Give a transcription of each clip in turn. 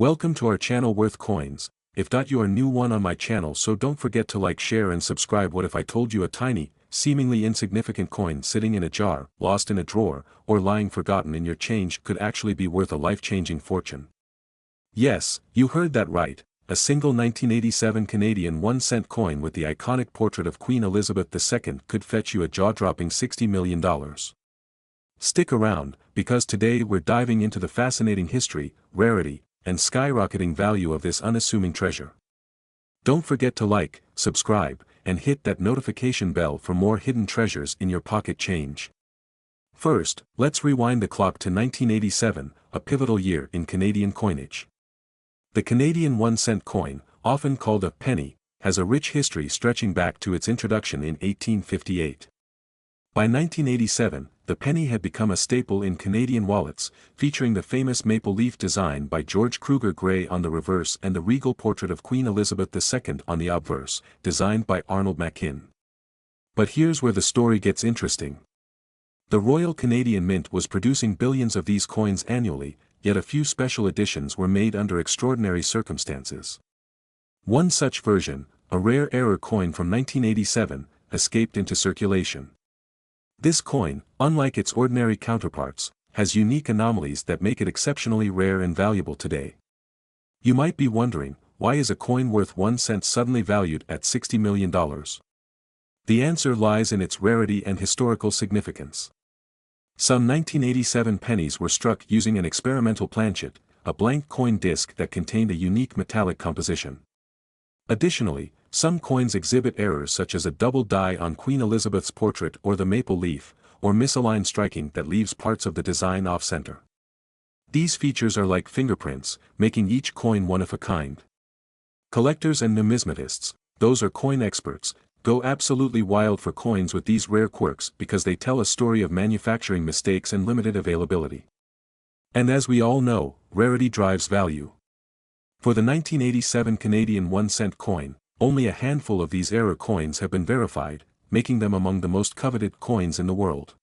Welcome to our channel Worth Coins. If you are new one on my channel, so don't forget to like, share and subscribe. What if I told you a tiny, seemingly insignificant coin sitting in a jar, lost in a drawer, or lying forgotten in your change could actually be worth a life-changing fortune? Yes, you heard that right. A single 1987 Canadian 1-cent coin with the iconic portrait of Queen Elizabeth II could fetch you a jaw-dropping $60 million. Stick around, because today we're diving into the fascinating history, rarity, and skyrocketing value of this unassuming treasure. Don't forget to like, subscribe, and hit that notification bell for more hidden treasures in your pocket change. First, let's rewind the clock to 1987, a pivotal year in Canadian coinage. The Canadian 1-cent coin, often called a penny, has a rich history stretching back to its introduction in 1858. By 1987, the penny had become a staple in Canadian wallets, featuring the famous maple leaf design by George Kruger Gray on the reverse and the regal portrait of Queen Elizabeth II on the obverse, designed by Arnold Mackin. But here's where the story gets interesting. The Royal Canadian Mint was producing billions of these coins annually, yet a few special editions were made under extraordinary circumstances. One such version, a rare error coin from 1987, escaped into circulation. This coin, unlike its ordinary counterparts, has unique anomalies that make it exceptionally rare and valuable today. You might be wondering, why is a coin worth 1 cent suddenly valued at $60 million? The answer lies in its rarity and historical significance. Some 1987 pennies were struck using an experimental planchet, a blank coin disc that contained a unique metallic composition. Additionally, some coins exhibit errors such as a double die on Queen Elizabeth's portrait or the maple leaf, or misaligned striking that leaves parts of the design off-center. These features are like fingerprints, making each coin one of a kind. Collectors and numismatists, those are coin experts, go absolutely wild for coins with these rare quirks because they tell a story of manufacturing mistakes and limited availability. And as we all know, rarity drives value. For the 1987 Canadian 1-cent coin, only a handful of these error coins have been verified, making them among the most coveted coins in the world.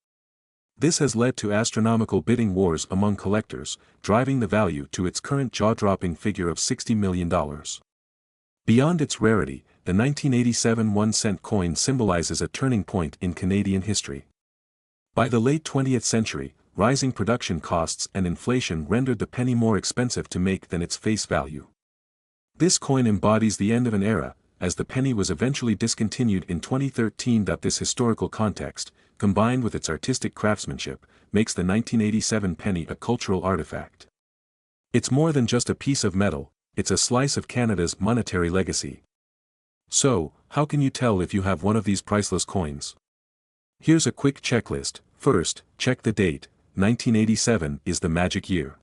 This has led to astronomical bidding wars among collectors, driving the value to its current jaw-dropping figure of $60 million. Beyond its rarity, the 1987 1-cent coin symbolizes a turning point in Canadian history. By the late 20th century, rising production costs and inflation rendered the penny more expensive to make than its face value. This coin embodies the end of an era, as the penny was eventually discontinued in 2013. This historical context, combined with its artistic craftsmanship, makes the 1987 penny a cultural artifact. It's more than just a piece of metal, it's a slice of Canada's monetary legacy. So, how can you tell if you have one of these priceless coins? Here's a quick checklist. First, check the date. 1987 is the magic year.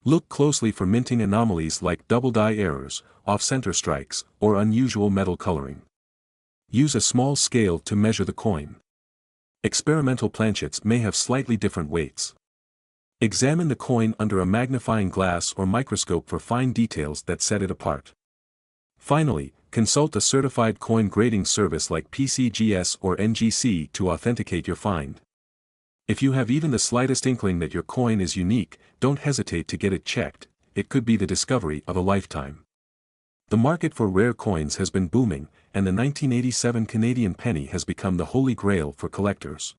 Look closely for minting anomalies like double die errors, off-center strikes, or unusual metal coloring. Use a small scale to measure the coin. Experimental planchets may have slightly different weights. Examine the coin under a magnifying glass or microscope for fine details that set it apart. Finally, consult a certified coin grading service like PCGS or NGC to authenticate your find. If you have even the slightest inkling that your coin is unique, don't hesitate to get it checked. It could be the discovery of a lifetime. The market for rare coins has been booming, and the 1987 Canadian penny has become the holy grail for collectors.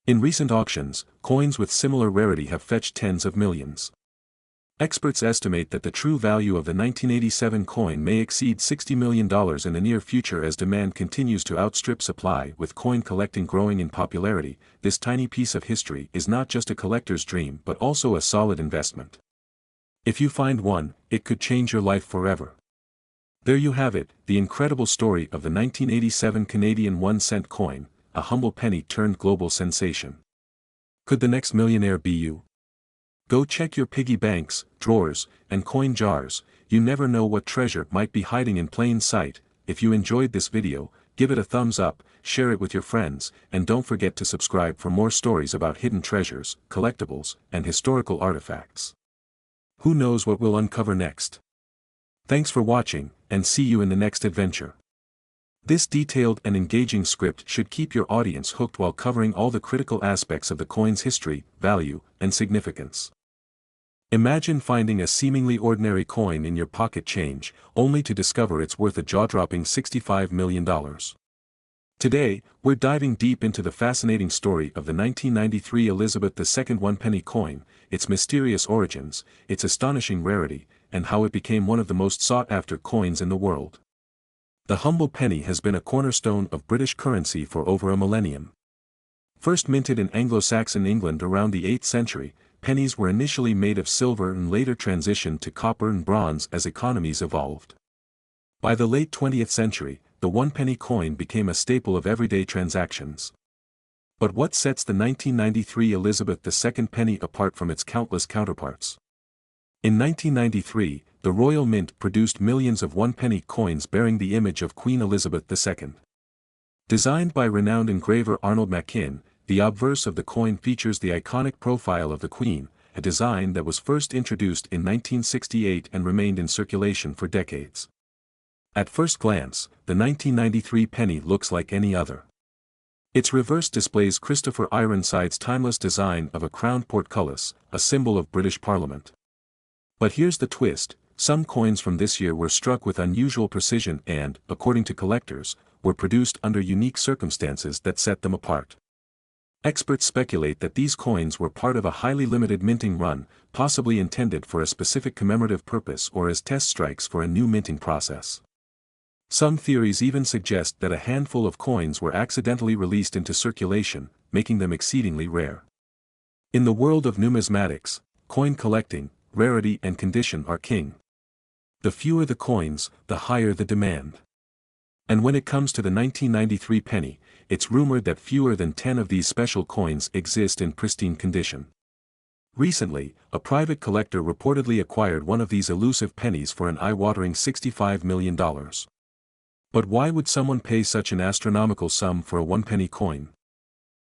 In recent auctions, coins with similar rarity have fetched tens of millions. Experts estimate that the true value of the 1987 coin may exceed $60 million in the near future as demand continues to outstrip supply. With coin collecting growing in popularity, this tiny piece of history is not just a collector's dream but also a solid investment. If you find one, it could change your life forever. There you have it, the incredible story of the 1987 Canadian 1-cent coin, a humble penny turned global sensation. Could the next millionaire be you? Go check your piggy banks, drawers, and coin jars. You never know what treasure might be hiding in plain sight. If you enjoyed this video, give it a thumbs up, share it with your friends, and don't forget to subscribe for more stories about hidden treasures, collectibles, and historical artifacts. Who knows what we'll uncover next? Thanks for watching, and see you in the next adventure. This detailed and engaging script should keep your audience hooked while covering all the critical aspects of the coin's history, value, and significance. Imagine finding a seemingly ordinary coin in your pocket change, only to discover it's worth a jaw-dropping $65 million. Today, we're diving deep into the fascinating story of the 1993 Elizabeth II one-penny coin, its mysterious origins, its astonishing rarity, and how it became one of the most sought-after coins in the world. The humble penny has been a cornerstone of British currency for over a millennium. First minted in Anglo-Saxon England around the 8th century, pennies were initially made of silver and later transitioned to copper and bronze as economies evolved. By the late 20th century, the one-penny coin became a staple of everyday transactions. But what sets the 1993 Elizabeth II penny apart from its countless counterparts? In 1993, the Royal Mint produced millions of one-penny coins bearing the image of Queen Elizabeth II. Designed by renowned engraver Arnold Machin, the obverse of the coin features the iconic profile of the Queen, a design that was first introduced in 1968 and remained in circulation for decades. At first glance, the 1993 penny looks like any other. Its reverse displays Christopher Ironside's timeless design of a crowned portcullis, a symbol of British Parliament. But here's the twist: some coins from this year were struck with unusual precision and, according to collectors, were produced under unique circumstances that set them apart. Experts speculate that these coins were part of a highly limited minting run, possibly intended for a specific commemorative purpose or as test strikes for a new minting process. Some theories even suggest that a handful of coins were accidentally released into circulation, making them exceedingly rare. In the world of numismatics, coin collecting, rarity and condition are king. The fewer the coins, the higher the demand. And when it comes to the 1993 penny, it's rumored that fewer than 10 of these special coins exist in pristine condition. Recently, a private collector reportedly acquired one of these elusive pennies for an eye-watering $65 million. But why would someone pay such an astronomical sum for a one-penny coin?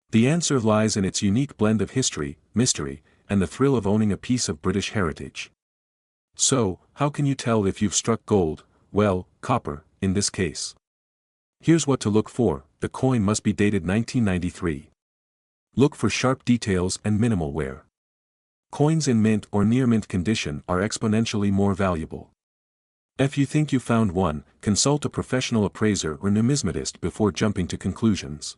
The answer lies in its unique blend of history, mystery, and the thrill of owning a piece of British heritage. So, how can you tell if you've struck gold? Well, copper, in this case. Here's what to look for: the coin must be dated 1993. Look for sharp details and minimal wear. Coins in mint or near mint condition are exponentially more valuable. If you think you found one, consult a professional appraiser or numismatist before jumping to conclusions.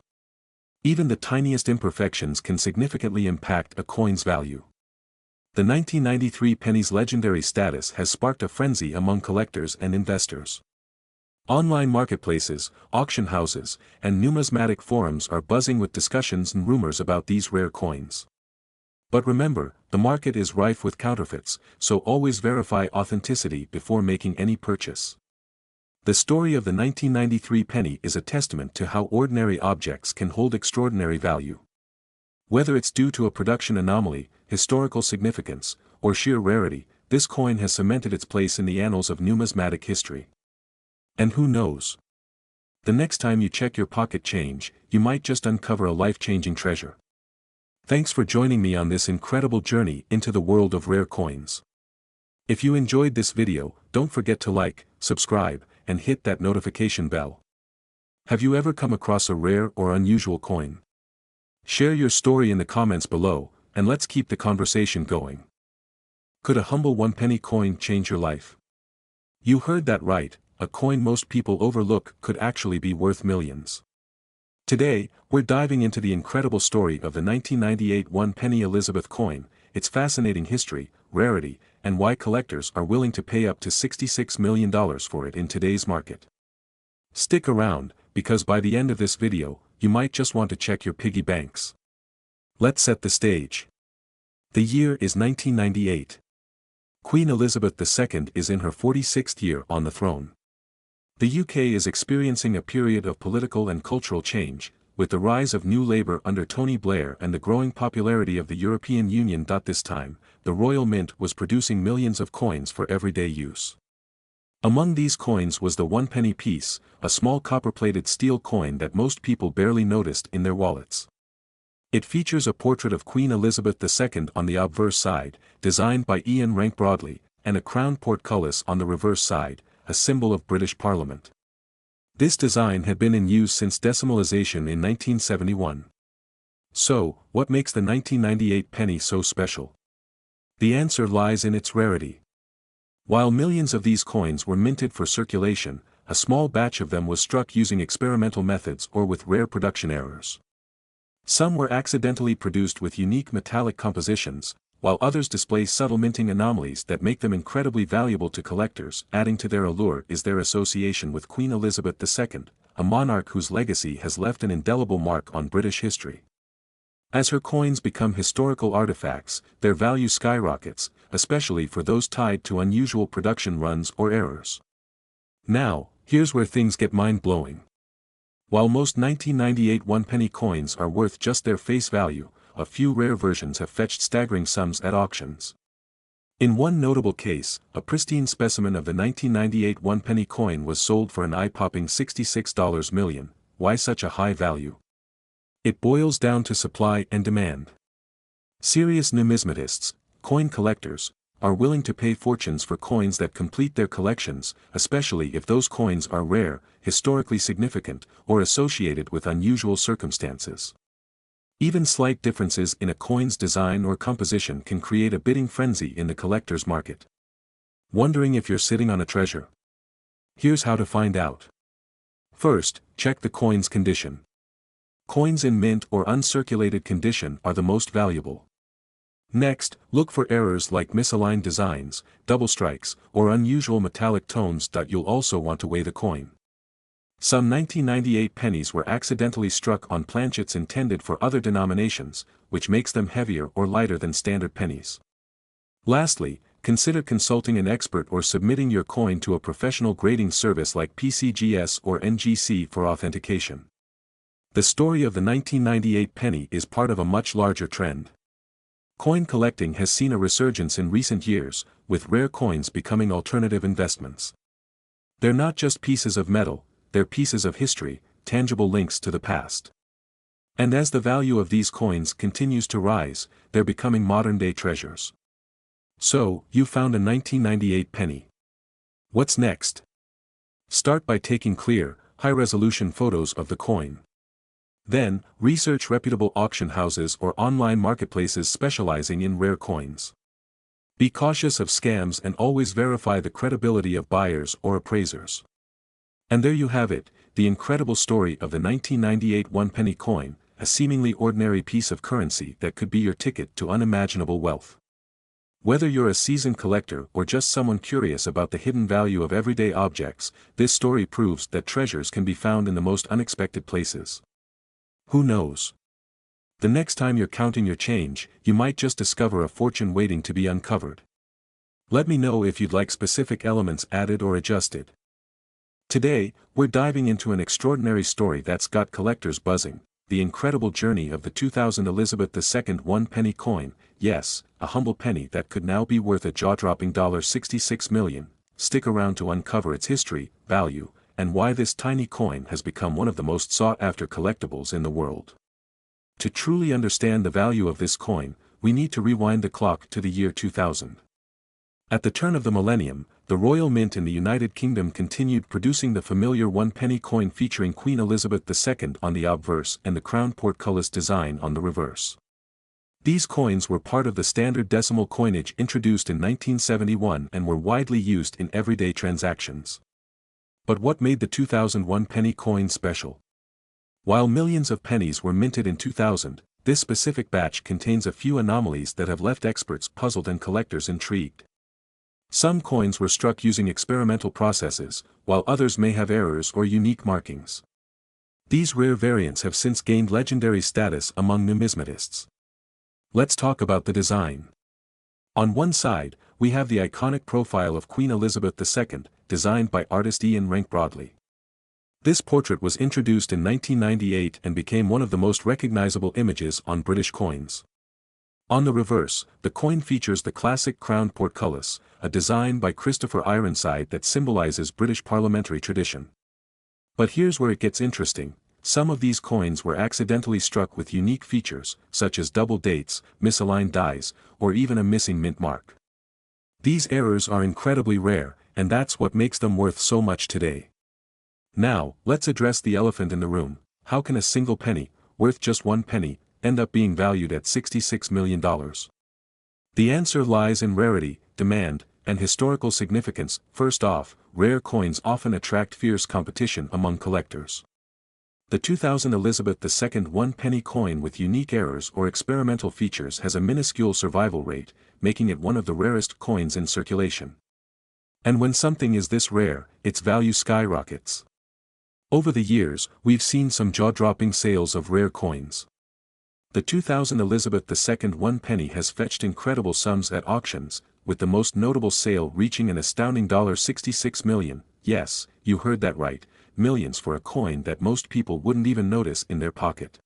Even the tiniest imperfections can significantly impact a coin's value. The 1993 penny's legendary status has sparked a frenzy among collectors and investors. Online marketplaces, auction houses, and numismatic forums are buzzing with discussions and rumors about these rare coins. But remember, the market is rife with counterfeits, so always verify authenticity before making any purchase. The story of the 1993 penny is a testament to how ordinary objects can hold extraordinary value. Whether it's due to a production anomaly, historical significance, or sheer rarity, this coin has cemented its place in the annals of numismatic history. And who knows? The next time you check your pocket change, you might just uncover a life-changing treasure. Thanks for joining me on this incredible journey into the world of rare coins. If you enjoyed this video, don't forget to like, subscribe, and hit that notification bell. Have you ever come across a rare or unusual coin? Share your story in the comments below, and let's keep the conversation going. Could a humble one-penny coin change your life? You heard that right, a coin most people overlook could actually be worth millions. Today, we're diving into the incredible story of the 1998 one-penny Elizabeth coin, its fascinating history, rarity, and why collectors are willing to pay up to $66 million for it in today's market. Stick around, because by the end of this video, you might just want to check your piggy banks. Let's set the stage. The year is 1998. Queen Elizabeth II is in her 46th year on the throne. The UK is experiencing a period of political and cultural change, with the rise of New Labour under Tony Blair and the growing popularity of the European Union. This time, the Royal Mint was producing millions of coins for everyday use. Among these coins was the one-penny piece, a small copper-plated steel coin that most people barely noticed in their wallets. It features a portrait of Queen Elizabeth II on the obverse side, designed by Ian Rank Broadley, and a crowned portcullis on the reverse side, a symbol of British Parliament. This design had been in use since decimalization in 1971. So, what makes the 1998 penny so special? The answer lies in its rarity. While millions of these coins were minted for circulation, a small batch of them was struck using experimental methods or with rare production errors. Some were accidentally produced with unique metallic compositions, while others display subtle minting anomalies that make them incredibly valuable to collectors. Adding to their allure is their association with Queen Elizabeth II, a monarch whose legacy has left an indelible mark on British history. As her coins become historical artifacts, their value skyrockets, especially for those tied to unusual production runs or errors. Now, here's where things get mind-blowing. While most 1998 one-penny coins are worth just their face value, a few rare versions have fetched staggering sums at auctions. In one notable case, a pristine specimen of the 1998 one-penny coin was sold for an eye-popping $66 million. Why such a high value? It boils down to supply and demand. Serious numismatists, coin collectors, are willing to pay fortunes for coins that complete their collections, especially if those coins are rare, historically significant, or associated with unusual circumstances. Even slight differences in a coin's design or composition can create a bidding frenzy in the collector's market. Wondering if you're sitting on a treasure? Here's how to find out. First, check the coin's condition. Coins in mint or uncirculated condition are the most valuable. Next, look for errors like misaligned designs, double strikes, or unusual metallic tones. You'll also want to weigh the coin. Some 1998 pennies were accidentally struck on planchets intended for other denominations, which makes them heavier or lighter than standard pennies. Lastly, consider consulting an expert or submitting your coin to a professional grading service like PCGS or NGC for authentication. The story of the 1998 penny is part of a much larger trend. Coin collecting has seen a resurgence in recent years, with rare coins becoming alternative investments. They're not just pieces of metal, they're pieces of history, tangible links to the past. And as the value of these coins continues to rise, they're becoming modern-day treasures. So, you found a 1998 penny. What's next? Start by taking clear, high-resolution photos of the coin. Then, research reputable auction houses or online marketplaces specializing in rare coins. Be cautious of scams and always verify the credibility of buyers or appraisers. And there you have it, the incredible story of the 1998 one-penny coin, a seemingly ordinary piece of currency that could be your ticket to unimaginable wealth. Whether you're a seasoned collector or just someone curious about the hidden value of everyday objects, this story proves that treasures can be found in the most unexpected places. Who knows? The next time you're counting your change, you might just discover a fortune waiting to be uncovered. Let me know if you'd like specific elements added or adjusted. Today, we're diving into an extraordinary story that's got collectors buzzing, the incredible journey of the 2000 Elizabeth II one-penny coin. Yes, a humble penny that could now be worth a jaw-dropping $66 million. Stick around to uncover its history, value, and why this tiny coin has become one of the most sought-after collectibles in the world. To truly understand the value of this coin, we need to rewind the clock to the year 2000. At the turn of the millennium, the Royal Mint in the United Kingdom continued producing the familiar one-penny coin featuring Queen Elizabeth II on the obverse and the crown portcullis design on the reverse. These coins were part of the standard decimal coinage introduced in 1971 and were widely used in everyday transactions. But what made the 2001 penny coin special? While millions of pennies were minted in 2000, this specific batch contains a few anomalies that have left experts puzzled and collectors intrigued. Some coins were struck using experimental processes, while others may have errors or unique markings. These rare variants have since gained legendary status among numismatists. Let's talk about the design. On one side, we have the iconic profile of Queen Elizabeth II, designed by artist Ian Rank Broadley. This portrait was introduced in 1998 and became one of the most recognizable images on British coins. On the reverse, the coin features the classic crown portcullis, a design by Christopher Ironside that symbolizes British parliamentary tradition. But here's where it gets interesting. Some of these coins were accidentally struck with unique features, such as double dates, misaligned dies, or even a missing mint mark. These errors are incredibly rare, and that's what makes them worth so much today. Now, let's address the elephant in the room. How can a single penny, worth just one penny, end up being valued at $66 million? The answer lies in rarity, demand, and historical significance. First off, rare coins often attract fierce competition among collectors. The 2000 Elizabeth II 1-penny coin with unique errors or experimental features has a minuscule survival rate, making it one of the rarest coins in circulation. And when something is this rare, its value skyrockets. Over the years, we've seen some jaw-dropping sales of rare coins. The 2000 Elizabeth II 1-penny has fetched incredible sums at auctions, with the most notable sale reaching an astounding $66 million. Yes, you heard that right, millions for a coin that most people wouldn't even notice in their pocket.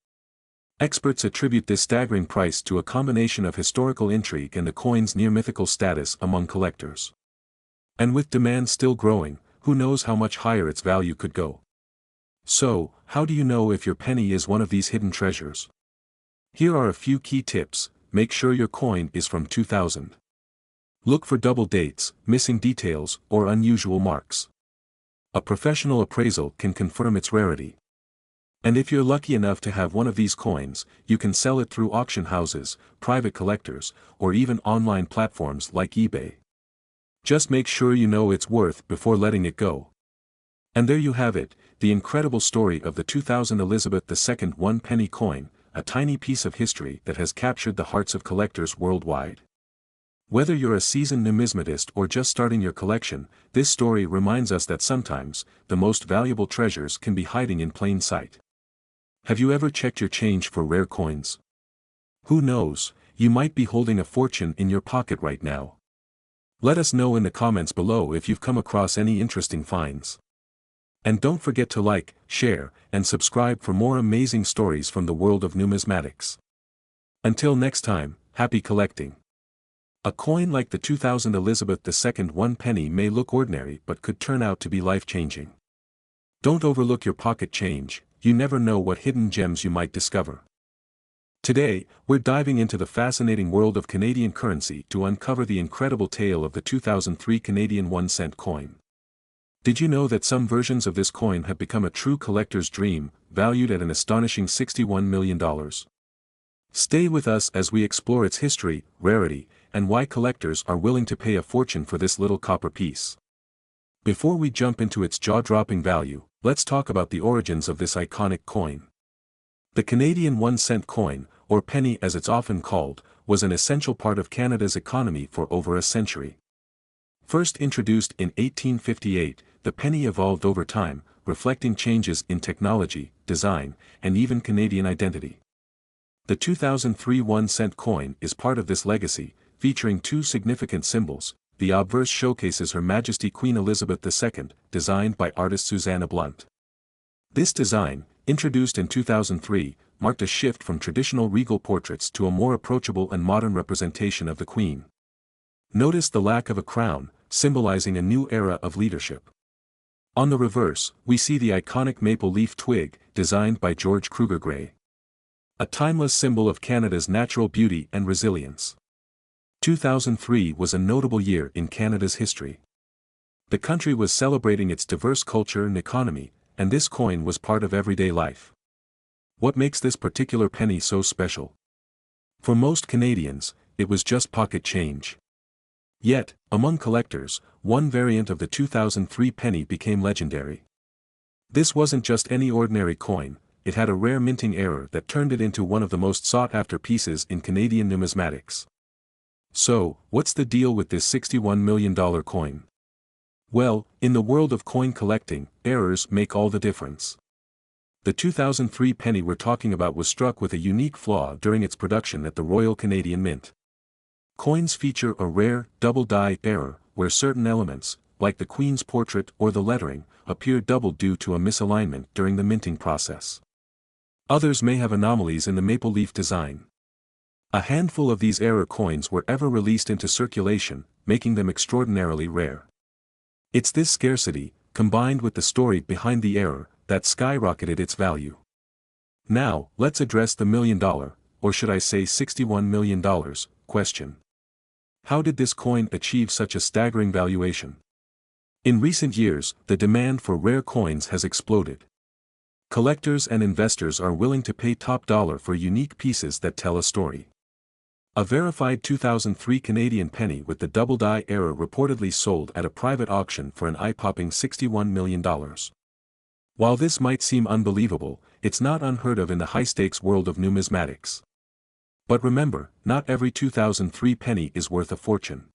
Experts attribute this staggering price to a combination of historical intrigue and the coin's near-mythical status among collectors. And with demand still growing, who knows how much higher its value could go. So, how do you know if your penny is one of these hidden treasures? Here are a few key tips. Make sure your coin is from 2000. Look for double dates, missing details, or unusual marks. A professional appraisal can confirm its rarity. And if you're lucky enough to have one of these coins, you can sell it through auction houses, private collectors, or even online platforms like eBay. Just make sure you know its worth before letting it go. And there you have it, the incredible story of the 2000 Elizabeth II 1-penny coin, a tiny piece of history that has captured the hearts of collectors worldwide. Whether you're a seasoned numismatist or just starting your collection, this story reminds us that sometimes, the most valuable treasures can be hiding in plain sight. Have you ever checked your change for rare coins? Who knows, you might be holding a fortune in your pocket right now. Let us know in the comments below if you've come across any interesting finds. And don't forget to like, share, and subscribe for more amazing stories from the world of numismatics. Until next time, happy collecting. A coin like the 2000 Elizabeth II 1-penny may look ordinary but could turn out to be life-changing. Don't overlook your pocket change, you never know what hidden gems you might discover. Today, we're diving into the fascinating world of Canadian currency to uncover the incredible tale of the 2003 Canadian 1-cent coin. Did you know that some versions of this coin have become a true collector's dream, valued at an astonishing $61 million? Stay with us as we explore its history, rarity, and why collectors are willing to pay a fortune for this little copper piece. Before we jump into its jaw-dropping value, let's talk about the origins of this iconic coin. The Canadian 1-cent coin, or penny as it's often called, was an essential part of Canada's economy for over a century. First introduced in 1858, the penny evolved over time, reflecting changes in technology, design, and even Canadian identity. The 2003 1-cent coin is part of this legacy, featuring two significant symbols. The obverse showcases Her Majesty Queen Elizabeth II, designed by artist Susanna Blunt. This design, introduced in 2003, marked a shift from traditional regal portraits to a more approachable and modern representation of the Queen. Notice the lack of a crown, symbolizing a new era of leadership. On the reverse, we see the iconic maple leaf twig, designed by George Kruger Gray. A timeless symbol of Canada's natural beauty and resilience. 2003 was a notable year in Canada's history. The country was celebrating its diverse culture and economy, and this coin was part of everyday life. What makes this particular penny so special? For most Canadians, it was just pocket change. Yet, among collectors, one variant of the 2003 penny became legendary. This wasn't just any ordinary coin, it had a rare minting error that turned it into one of the most sought-after pieces in Canadian numismatics. So, what's the deal with this $61 million coin? Well, in the world of coin collecting, errors make all the difference. The 2003 penny we're talking about was struck with a unique flaw during its production at the Royal Canadian Mint. Coins feature a rare, double-die error, where certain elements, like the Queen's portrait or the lettering, appear doubled due to a misalignment during the minting process. Others may have anomalies in the maple leaf design. A handful of these error coins were ever released into circulation, making them extraordinarily rare. It's this scarcity, combined with the story behind the error, that skyrocketed its value. Now, let's address the $1 million, or should I say $61 million, question. How did this coin achieve such a staggering valuation? In recent years, the demand for rare coins has exploded. Collectors and investors are willing to pay top dollar for unique pieces that tell a story. A verified 2003 Canadian penny with the double die error reportedly sold at a private auction for an eye-popping $61 million. While this might seem unbelievable, it's not unheard of in the high-stakes world of numismatics. But remember, not every 2003 penny is worth a fortune.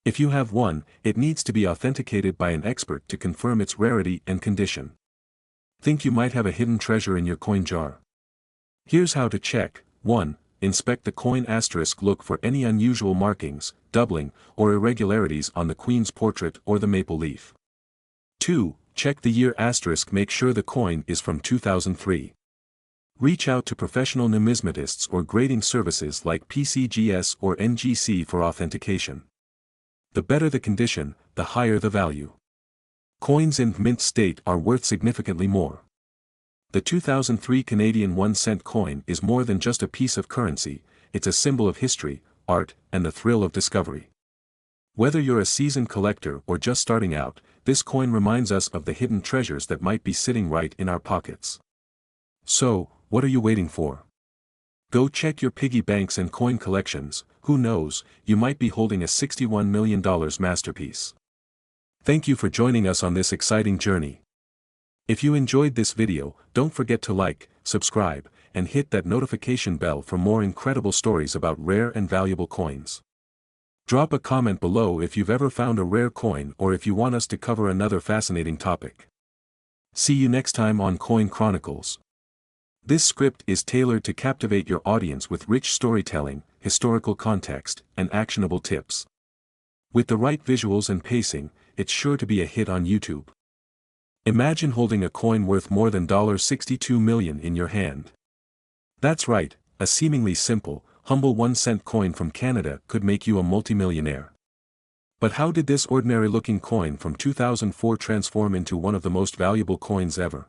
If you have one, it needs to be authenticated by an expert to confirm its rarity and condition. Think you might have a hidden treasure in your coin jar? Here's how to check. 1. Inspect the coin asterisk. Look for any unusual markings, doubling, or irregularities on the Queen's portrait or the maple leaf. 2. Check the year asterisk. Make sure the coin is from 2003. Reach out to professional numismatists or grading services like PCGS or NGC for authentication. The better the condition, the higher the value. Coins in mint state are worth significantly more. The 2003 Canadian 1-cent coin is more than just a piece of currency, it's a symbol of history, art, and the thrill of discovery. Whether you're a seasoned collector or just starting out, this coin reminds us of the hidden treasures that might be sitting right in our pockets. So, what are you waiting for? Go check your piggy banks and coin collections. Who knows, you might be holding a $61 million masterpiece. Thank you for joining us on this exciting journey. If you enjoyed this video, don't forget to like, subscribe, and hit that notification bell for more incredible stories about rare and valuable coins. Drop a comment below if you've ever found a rare coin or if you want us to cover another fascinating topic. See you next time on Coin Chronicles. This script is tailored to captivate your audience with rich storytelling, historical context, and actionable tips. With the right visuals and pacing, it's sure to be a hit on YouTube. Imagine holding a coin worth more than $62 million in your hand. That's right, a seemingly simple, humble 1-cent coin from Canada could make you a multimillionaire. But how did this ordinary-looking coin from 2004 transform into one of the most valuable coins ever?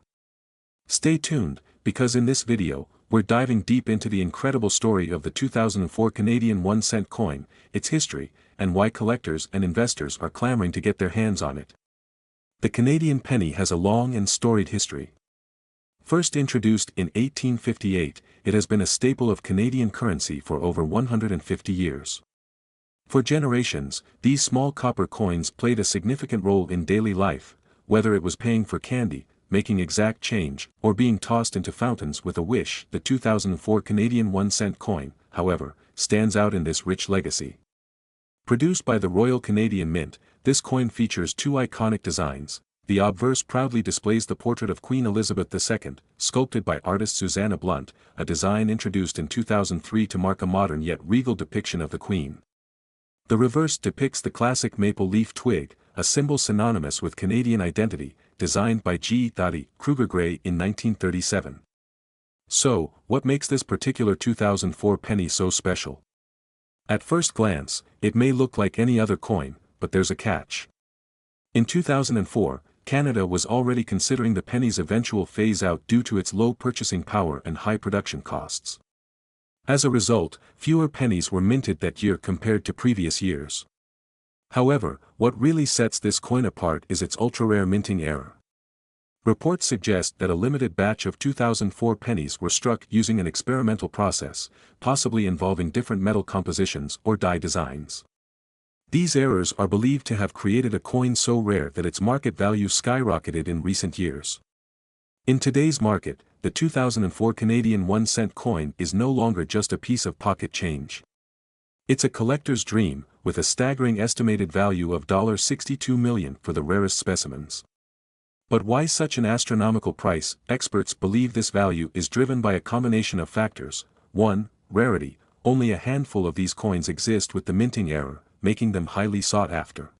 Stay tuned, because in this video, we're diving deep into the incredible story of the 2004 Canadian 1-cent coin, its history, and why collectors and investors are clamoring to get their hands on it. The Canadian penny has a long and storied history. First introduced in 1858, it has been a staple of Canadian currency for over 150 years. For generations, these small copper coins played a significant role in daily life, whether it was paying for candy, making exact change, or being tossed into fountains with a wish. The 2004 Canadian 1-cent coin, however, stands out in this rich legacy. Produced by the Royal Canadian Mint, this coin features two iconic designs. The obverse proudly displays the portrait of Queen Elizabeth II, sculpted by artist Susanna Blunt, a design introduced in 2003 to mark a modern yet regal depiction of the Queen. The reverse depicts the classic maple leaf twig, a symbol synonymous with Canadian identity, designed by G. Kruger Gray in 1937. So, what makes this particular 2004 penny so special? At first glance, it may look like any other coin, but there's a catch. In 2004, Canada was already considering the penny's eventual phase-out due to its low purchasing power and high production costs. As a result, fewer pennies were minted that year compared to previous years. However, what really sets this coin apart is its ultra-rare minting error. Reports suggest that a limited batch of 2004 pennies were struck using an experimental process, possibly involving different metal compositions or die designs. These errors are believed to have created a coin so rare that its market value skyrocketed in recent years. In today's market, the 2004 Canadian 1-cent coin is no longer just a piece of pocket change. It's a collector's dream, with a staggering estimated value of $62 million for the rarest specimens. But why such an astronomical price? Experts believe this value is driven by a combination of factors. 1. Rarity. Only a handful of these coins exist with the minting error, making them highly sought after.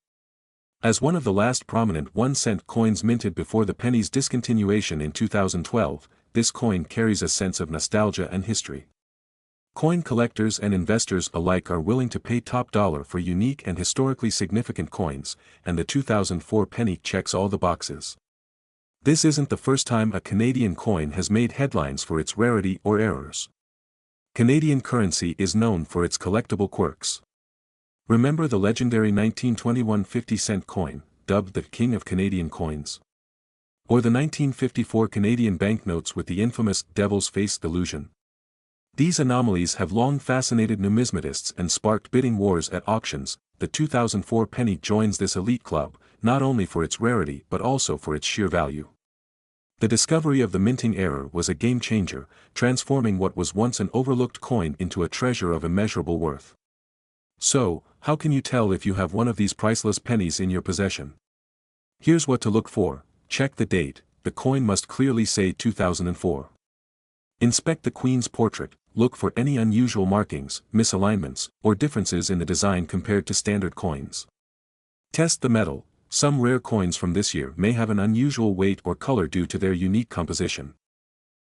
As one of the last prominent 1-cent coins minted before the penny's discontinuation in 2012, this coin carries a sense of nostalgia and history. Coin collectors and investors alike are willing to pay top dollar for unique and historically significant coins, and the 2004 penny checks all the boxes. This isn't the first time a Canadian coin has made headlines for its rarity or errors. Canadian currency is known for its collectible quirks. Remember the legendary 1921 50-cent coin, dubbed the King of Canadian Coins? Or the 1954 Canadian banknotes with the infamous Devil's Face illusion? These anomalies have long fascinated numismatists and sparked bidding wars at auctions. The 2004 penny joins this elite club, not only for its rarity but also for its sheer value. The discovery of the minting error was a game-changer, transforming what was once an overlooked coin into a treasure of immeasurable worth. So, how can you tell if you have one of these priceless pennies in your possession? Here's what to look for. Check the date. The coin must clearly say 2004. Inspect the Queen's portrait. Look for any unusual markings, misalignments, or differences in the design compared to standard coins. Test the metal. Some rare coins from this year may have an unusual weight or color due to their unique composition.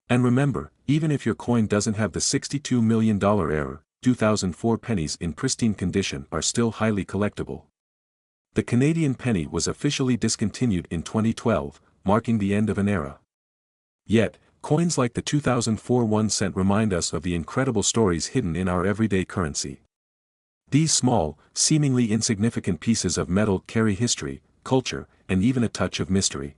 And remember, even if your coin doesn't have the $62 million error, 2004 pennies in pristine condition are still highly collectible. The Canadian penny was officially discontinued in 2012, marking the end of an era. Yet, coins like the 2004 1 cent remind us of the incredible stories hidden in our everyday currency. These small, seemingly insignificant pieces of metal carry history, culture, and even a touch of mystery.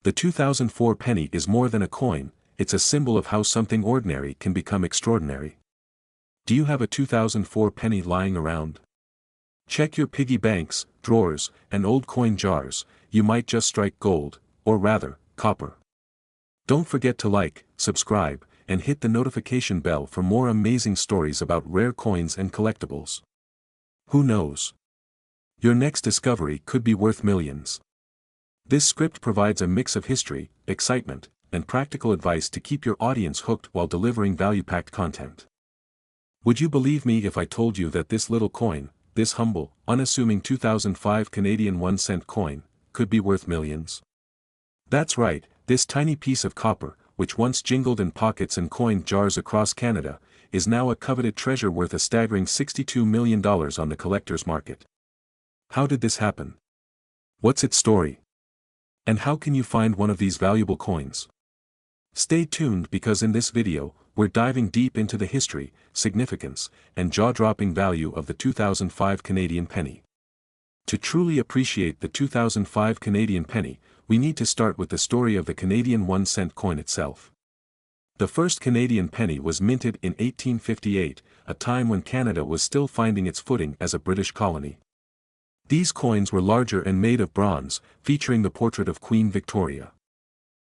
The 2004 penny is more than a coin, it's a symbol of how something ordinary can become extraordinary. Do you have a 2004 penny lying around? Check your piggy banks, drawers, and old coin jars. You might just strike gold, or rather, copper. Don't forget to like, subscribe, and hit the notification bell for more amazing stories about rare coins and collectibles. Who knows? Your next discovery could be worth millions. This script provides a mix of history, excitement, and practical advice to keep your audience hooked while delivering value-packed content. Would you believe me if I told you that this little coin, this humble, unassuming 2005 Canadian 1 cent coin, could be worth millions? That's right, this tiny piece of copper, which once jingled in pockets and coin jars across Canada, is now a coveted treasure worth a staggering $62 million on the collector's market. How did this happen? What's its story? And how can you find one of these valuable coins? Stay tuned because in this video, we're diving deep into the history, significance, and jaw-dropping value of the 2005 Canadian penny. To truly appreciate the 2005 Canadian penny, we need to start with the story of the Canadian 1 cent coin itself. The first Canadian penny was minted in 1858, a time when Canada was still finding its footing as a British colony. These coins were larger and made of bronze, featuring the portrait of Queen Victoria.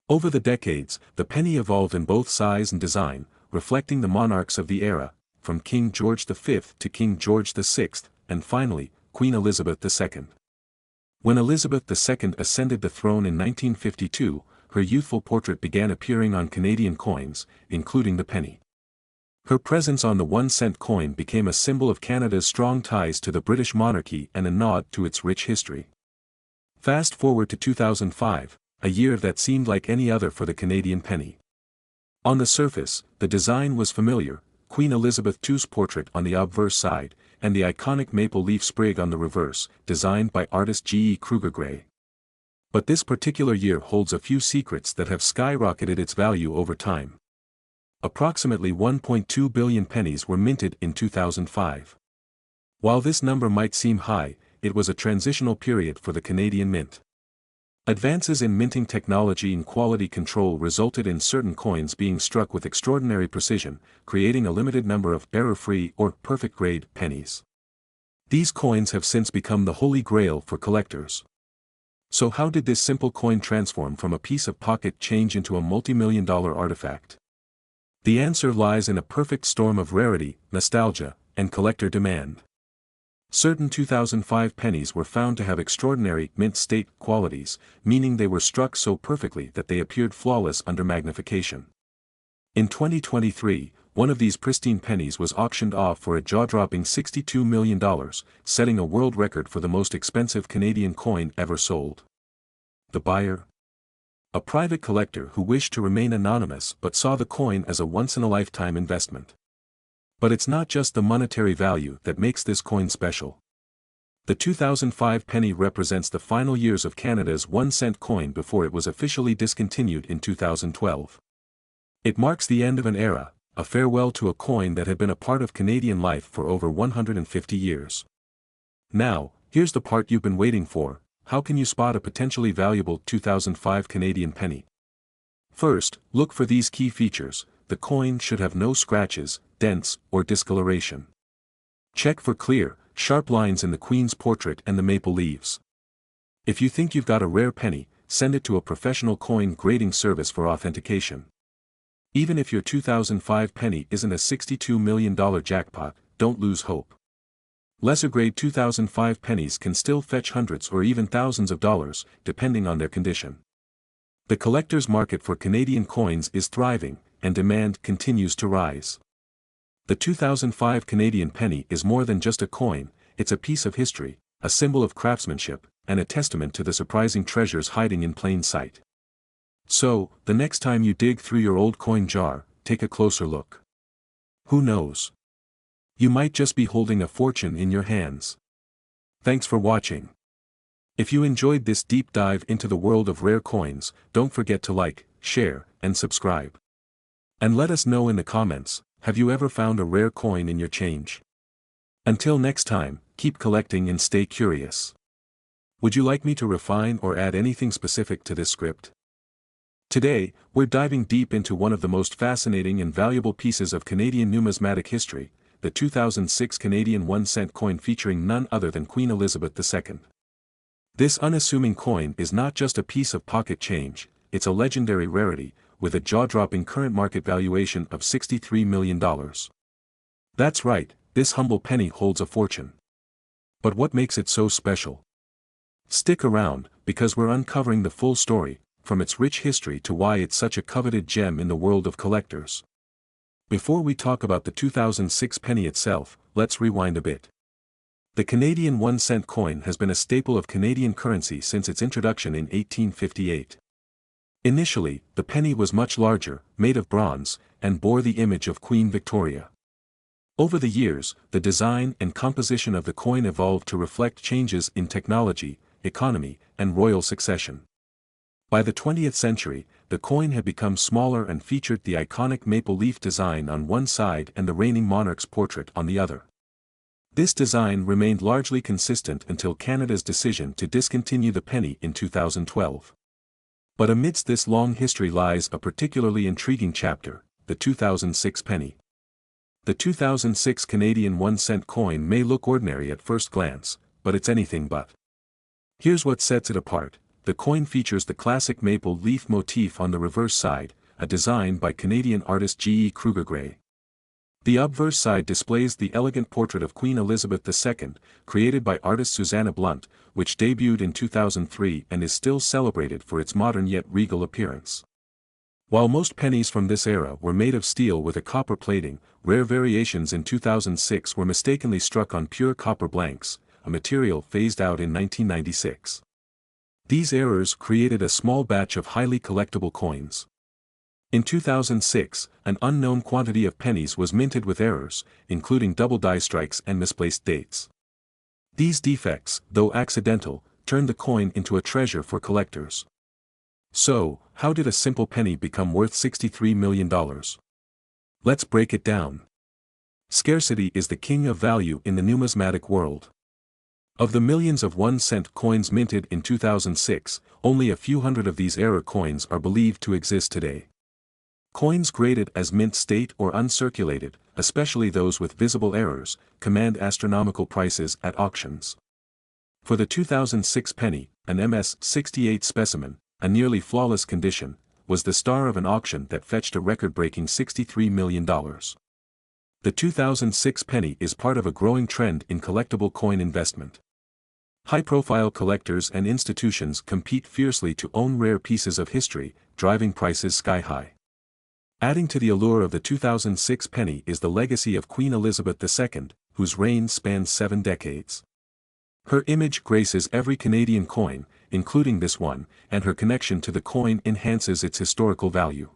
Over the decades, the penny evolved in both size and design, reflecting the monarchs of the era, from King George V to King George VI, and finally, Queen Elizabeth II. When Elizabeth II ascended the throne in 1952, her youthful portrait began appearing on Canadian coins, including the penny. Her presence on the 1 cent coin became a symbol of Canada's strong ties to the British monarchy and a nod to its rich history. Fast forward to 2005, a year that seemed like any other for the Canadian penny. On the surface, the design was familiar, Queen Elizabeth II's portrait on the obverse side, and the iconic maple leaf sprig on the reverse, designed by artist G. E. Kruger Gray. But this particular year holds a few secrets that have skyrocketed its value over time. Approximately 1.2 billion pennies were minted in 2005. While this number might seem high, it was a transitional period for the Canadian mint. Advances in minting technology and quality control resulted in certain coins being struck with extraordinary precision, creating a limited number of error-free or perfect-grade pennies. These coins have since become the holy grail for collectors. So how did this simple coin transform from a piece of pocket change into a multi-million-dollar artifact? The answer lies in a perfect storm of rarity, nostalgia, and collector demand. Certain 2005 pennies were found to have extraordinary mint state qualities, meaning they were struck so perfectly that they appeared flawless under magnification. In 2023, one of these pristine pennies was auctioned off for a jaw-dropping $62 million, setting a world record for the most expensive Canadian coin ever sold. The buyer? A private collector who wished to remain anonymous but saw the coin as a once-in-a-lifetime investment. But it's not just the monetary value that makes this coin special. The 2005 penny represents the final years of Canada's 1 cent coin before it was officially discontinued in 2012. It marks the end of an era, a farewell to a coin that had been a part of Canadian life for over 150 years. Now, here's the part you've been waiting for: how can you spot a potentially valuable 2005 Canadian penny? First, look for these key features. the coin should have no scratches, dents, or discoloration. Check for clear, sharp lines in the Queen's portrait and the maple leaves. If you think you've got a rare penny, send it to a professional coin grading service for authentication. Even if your 2005 penny isn't a $62 million jackpot, don't lose hope. Lesser-grade 2005 pennies can still fetch hundreds or even thousands of dollars, depending on their condition. The collector's market for Canadian coins is thriving, and demand continues to rise. The 2005 Canadian penny is more than just a coin, it's a piece of history, a symbol of craftsmanship, and a testament to the surprising treasures hiding in plain sight. So, the next time you dig through your old coin jar, take a closer look. Who knows? You might just be holding a fortune in your hands. Thanks for watching. If you enjoyed this deep dive into the world of rare coins, don't forget to like, share, and subscribe. And let us know in the comments, have you ever found a rare coin in your change? Until next time, keep collecting and stay curious. Would you like me to refine or add anything specific to this script? Today, we're diving deep into one of the most fascinating and valuable pieces of Canadian numismatic history, the 2006 Canadian 1-cent coin featuring none other than Queen Elizabeth II. This unassuming coin is not just a piece of pocket change, it's a legendary rarity, with a jaw-dropping current market valuation of $63 million. That's right, this humble penny holds a fortune. But what makes it so special? Stick around, because we're uncovering the full story, from its rich history to why it's such a coveted gem in the world of collectors. Before we talk about the 2006 penny itself, let's rewind a bit. The Canadian 1-cent coin has been a staple of Canadian currency since its introduction in 1858. Initially, the penny was much larger, made of bronze, and bore the image of Queen Victoria. Over the years, the design and composition of the coin evolved to reflect changes in technology, economy, and royal succession. By the 20th century, the coin had become smaller and featured the iconic maple leaf design on one side and the reigning monarch's portrait on the other. This design remained largely consistent until Canada's decision to discontinue the penny in 2012. But amidst this long history lies a particularly intriguing chapter, the 2006 penny. The 2006 Canadian 1-cent coin may look ordinary at first glance, but it's anything but. Here's what sets it apart. The coin features the classic maple leaf motif on the reverse side, a design by Canadian artist G. E. Kruger Gray. The obverse side displays the elegant portrait of Queen Elizabeth II, created by artist Susanna Blunt, which debuted in 2003 and is still celebrated for its modern yet regal appearance. While most pennies from this era were made of steel with a copper plating, rare variations in 2006 were mistakenly struck on pure copper blanks, a material phased out in 1996. These errors created a small batch of highly collectible coins. In 2006, an unknown quantity of pennies was minted with errors, including double die strikes and misplaced dates. These defects, though accidental, turned the coin into a treasure for collectors. So, how did a simple penny become worth $63 million? Let's break it down. Scarcity is the king of value in the numismatic world. Of the millions of 1-cent coins minted in 2006, only a few hundred of these error coins are believed to exist today. Coins graded as mint state or uncirculated, especially those with visible errors, command astronomical prices at auctions. For the 2006 penny, an MS-68 specimen, a nearly flawless condition, was the star of an auction that fetched a record-breaking $63 million. The 2006 penny is part of a growing trend in collectible coin investment. High-profile collectors and institutions compete fiercely to own rare pieces of history, driving prices sky-high. Adding to the allure of the 2006 penny is the legacy of Queen Elizabeth II, whose reign spans 7 decades. Her image graces every Canadian coin, including this one, and her connection to the coin enhances its historical value.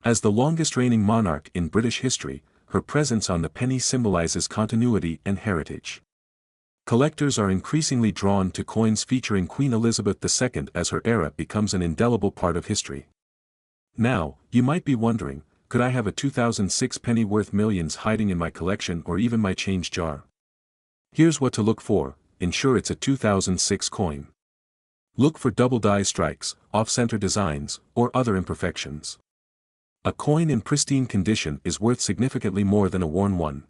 As the longest-reigning monarch in British history, her presence on the penny symbolizes continuity and heritage. Collectors are increasingly drawn to coins featuring Queen Elizabeth II as her era becomes an indelible part of history. Now, you might be wondering, could I have a 2006 penny worth millions hiding in my collection or even my change jar? Here's what to look for: ensure it's a 2006 coin. Look for double die strikes, off-center designs, or other imperfections. A coin in pristine condition is worth significantly more than a worn one.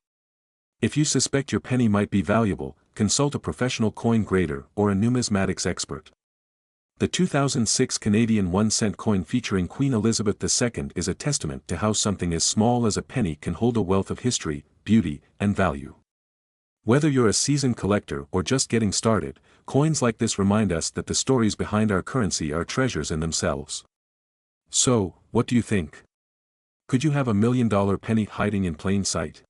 If you suspect your penny might be valuable, consult a professional coin grader or a numismatics expert. The 2006 Canadian 1-cent coin featuring Queen Elizabeth II is a testament to how something as small as a penny can hold a wealth of history, beauty, and value. Whether you're a seasoned collector or just getting started, coins like this remind us that the stories behind our currency are treasures in themselves. So, what do you think? Could you have a $1 million penny hiding in plain sight?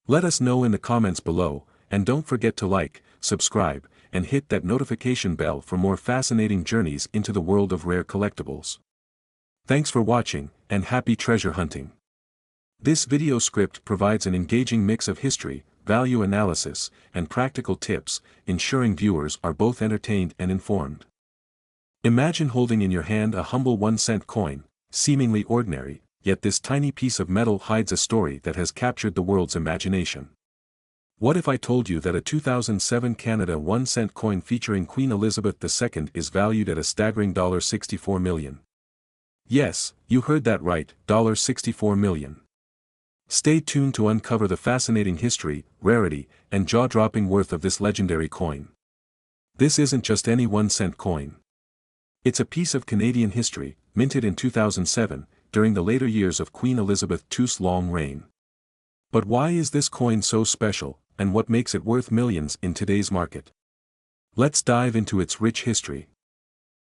Let us know in the comments below, and don't forget to like, subscribe, and hit that notification bell for more fascinating journeys into the world of rare collectibles. Thanks for watching, and happy treasure hunting. This video script provides an engaging mix of history, value analysis, and practical tips, ensuring viewers are both entertained and informed. Imagine holding in your hand a humble 1-cent coin, seemingly ordinary, yet this tiny piece of metal hides a story that has captured the world's imagination. What if I told you that a 2007 Canada 1-cent coin featuring Queen Elizabeth II is valued at a staggering $64 million? Yes, you heard that right, $64 million. Stay tuned to uncover the fascinating history, rarity, and jaw-dropping worth of this legendary coin. This isn't just any 1-cent coin. It's a piece of Canadian history, minted in 2007, during the later years of Queen Elizabeth II's long reign. But why is this coin so special, and what makes it worth millions in today's market? Let's dive into its rich history.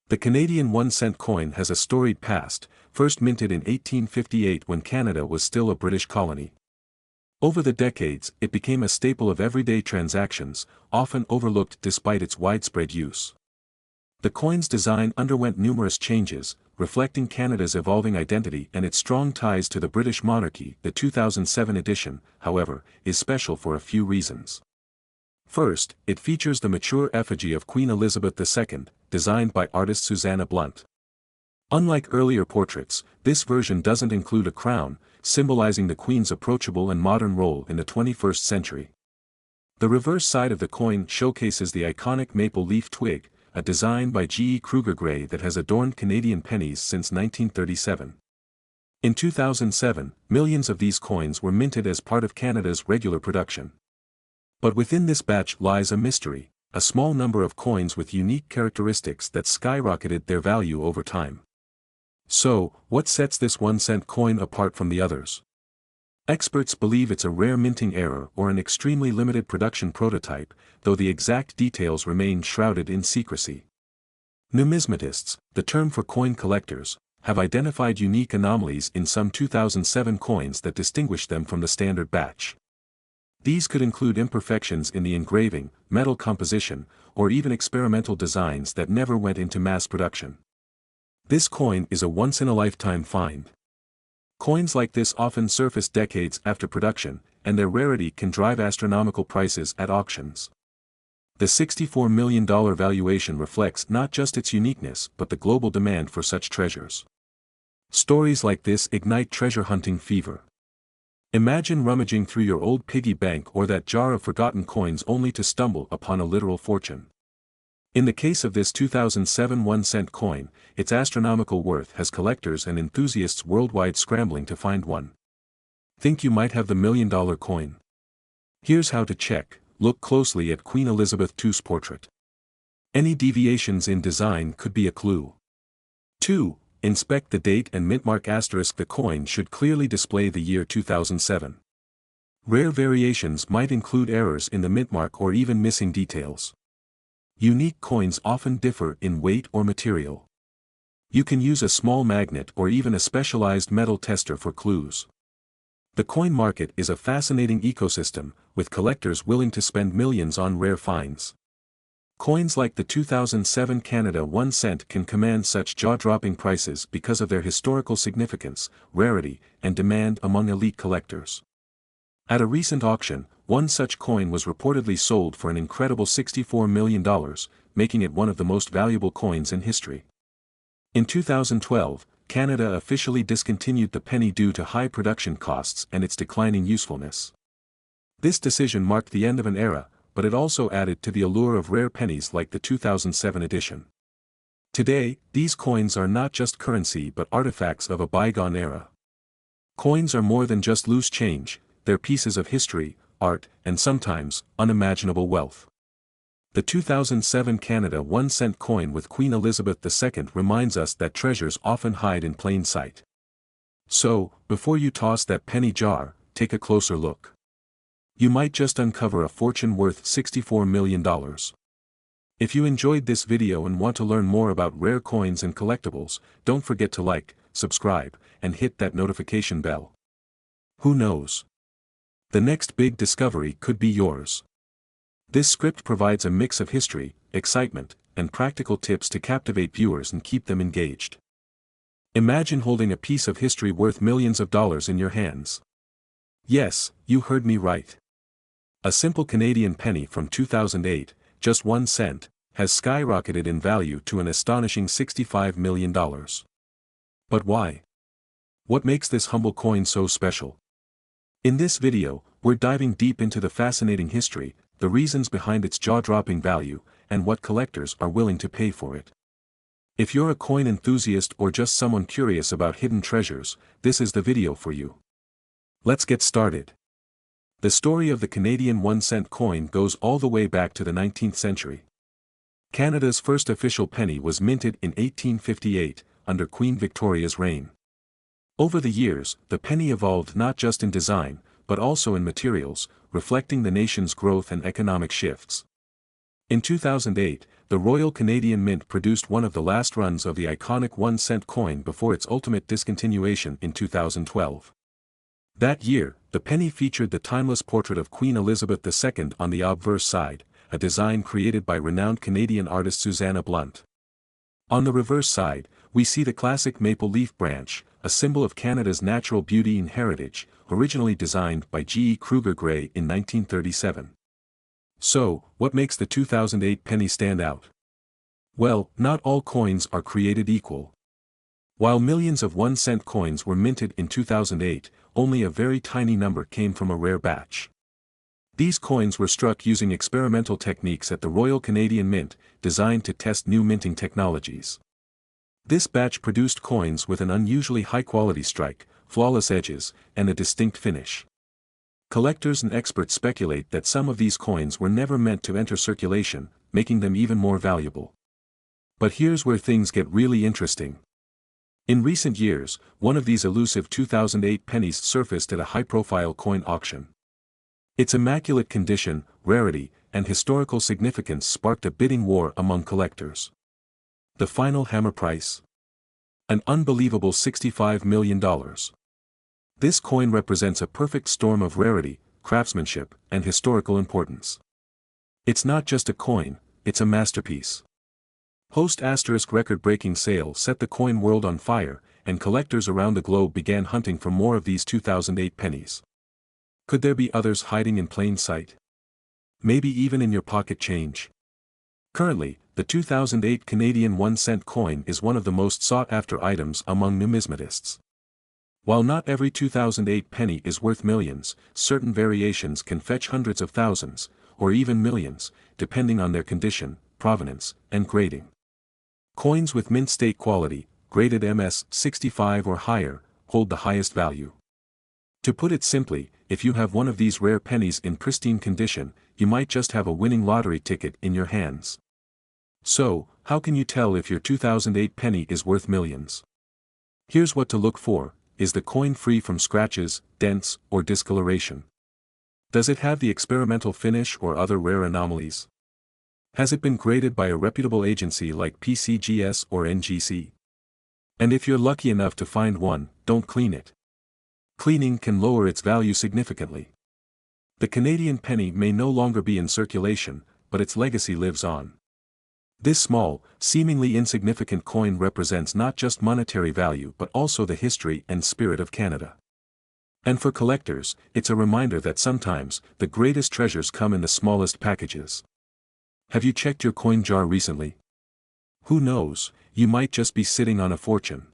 The Canadian 1-cent coin has a storied past, first minted in 1858 when Canada was still a British colony. Over the decades, it became a staple of everyday transactions, often overlooked despite its widespread use. The coin's design underwent numerous changes, reflecting Canada's evolving identity and its strong ties to the British monarchy. The 2007 edition, however, is special for a few reasons. First, it features the mature effigy of Queen Elizabeth II, designed by artist Susanna Blunt. Unlike earlier portraits, this version doesn't include a crown, symbolizing the Queen's approachable and modern role in the 21st century. The reverse side of the coin showcases the iconic maple leaf twig, a design by G. E. Kruger Gray that has adorned Canadian pennies since 1937. In 2007, millions of these coins were minted as part of Canada's regular production. But within this batch lies a mystery, a small number of coins with unique characteristics that skyrocketed their value over time. So, what sets this 1-cent coin apart from the others? Experts believe it's a rare minting error or an extremely limited production prototype, though the exact details remain shrouded in secrecy. Numismatists, the term for coin collectors, have identified unique anomalies in some 2007 coins that distinguish them from the standard batch. These could include imperfections in the engraving, metal composition, or even experimental designs that never went into mass production. This coin is a once-in-a-lifetime find. Coins like this often surface decades after production, and their rarity can drive astronomical prices at auctions. The $64 million valuation reflects not just its uniqueness but the global demand for such treasures. Stories like this ignite treasure hunting fever. Imagine rummaging through your old piggy bank or that jar of forgotten coins only to stumble upon a literal fortune. In the case of this 2007 1-cent coin, its astronomical worth has collectors and enthusiasts worldwide scrambling to find one. Think you might have the $1 million coin? Here's how to check. Look closely at Queen Elizabeth II's portrait. Any deviations in design could be a clue. 2. Inspect the date and mintmark asterisk. The coin should clearly display the year 2007. Rare variations might include errors in the mintmark or even missing details. Unique coins often differ in weight or material. You can use a small magnet or even a specialized metal tester for clues. The coin market is a fascinating ecosystem, with collectors willing to spend millions on rare finds. Coins like the 2007 Canada 1-cent can command such jaw-dropping prices because of their historical significance, rarity, and demand among elite collectors. At a recent auction, one such coin was reportedly sold for an incredible $64 million, making it one of the most valuable coins in history. In 2012, Canada officially discontinued the penny due to high production costs and its declining usefulness. This decision marked the end of an era, but it also added to the allure of rare pennies like the 2007 edition. Today, these coins are not just currency but artifacts of a bygone era. Coins are more than just loose change, they're pieces of history, art, and sometimes, unimaginable wealth. The 2007 Canada 1-cent coin with Queen Elizabeth II reminds us that treasures often hide in plain sight. So, before you toss that penny jar, take a closer look. You might just uncover a fortune worth $64 million. If you enjoyed this video and want to learn more about rare coins and collectibles, don't forget to like, subscribe, and hit that notification bell. Who knows? The next big discovery could be yours. This script provides a mix of history, excitement, and practical tips to captivate viewers and keep them engaged. Imagine holding a piece of history worth millions of dollars in your hands. Yes, you heard me right. A simple Canadian penny from 2008, just 1 cent, has skyrocketed in value to an astonishing $65 million. But why? What makes this humble coin so special? In this video, we're diving deep into the fascinating history, the reasons behind its jaw-dropping value, and what collectors are willing to pay for it. If you're a coin enthusiast or just someone curious about hidden treasures, this is the video for you. Let's get started. The story of the Canadian 1-cent coin goes all the way back to the 19th century. Canada's first official penny was minted in 1858, under Queen Victoria's reign. Over the years, the penny evolved not just in design, but also in materials, reflecting the nation's growth and economic shifts. In 2008, the Royal Canadian Mint produced one of the last runs of the iconic 1-cent coin before its ultimate discontinuation in 2012. That year, the penny featured the timeless portrait of Queen Elizabeth II on the obverse side, a design created by renowned Canadian artist Susanna Blunt. On the reverse side, we see the classic maple leaf branch, a symbol of Canada's natural beauty and heritage, originally designed by G. E. Kruger Gray in 1937. So, what makes the 2008 penny stand out? Well, not all coins are created equal. While millions of 1-cent coins were minted in 2008, only a very tiny number came from a rare batch. These coins were struck using experimental techniques at the Royal Canadian Mint, designed to test new minting technologies. This batch produced coins with an unusually high-quality strike, flawless edges, and a distinct finish. Collectors and experts speculate that some of these coins were never meant to enter circulation, making them even more valuable. But here's where things get really interesting. In recent years, one of these elusive 2008 pennies surfaced at a high-profile coin auction. Its immaculate condition, rarity, and historical significance sparked a bidding war among collectors. The final hammer price? An unbelievable $65 million. This coin represents a perfect storm of rarity, craftsmanship, and historical importance. It's not just a coin, it's a masterpiece. Post * record-breaking sale set the coin world on fire, and collectors around the globe began hunting for more of these 2008 pennies. Could there be others hiding in plain sight? Maybe even in your pocket change. Currently, the 2008 Canadian 1-cent coin is one of the most sought-after items among numismatists. While not every 2008 penny is worth millions, certain variations can fetch hundreds of thousands, or even millions, depending on their condition, provenance, and grading. Coins with mint state quality, graded MS 65 or higher, hold the highest value. To put it simply, if you have one of these rare pennies in pristine condition, you might just have a winning lottery ticket in your hands. So, how can you tell if your 2008 penny is worth millions? Here's what to look for. Is the coin free from scratches, dents, or discoloration? Does it have the experimental finish or other rare anomalies? Has it been graded by a reputable agency like PCGS or NGC? And if you're lucky enough to find one, don't clean it. Cleaning can lower its value significantly. The Canadian penny may no longer be in circulation, but its legacy lives on. This small, seemingly insignificant coin represents not just monetary value but also the history and spirit of Canada. And for collectors, it's a reminder that sometimes, the greatest treasures come in the smallest packages. Have you checked your coin jar recently? Who knows, you might just be sitting on a fortune.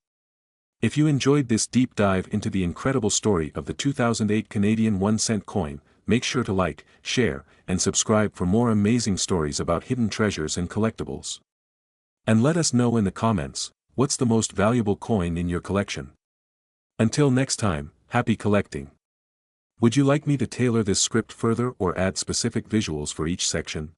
If you enjoyed this deep dive into the incredible story of the 2008 Canadian 1-cent coin, make sure to like, share, and subscribe for more amazing stories about hidden treasures and collectibles. And let us know in the comments, what's the most valuable coin in your collection? Until next time, Happy collecting! Would you like me to tailor this script further or add specific visuals for each section?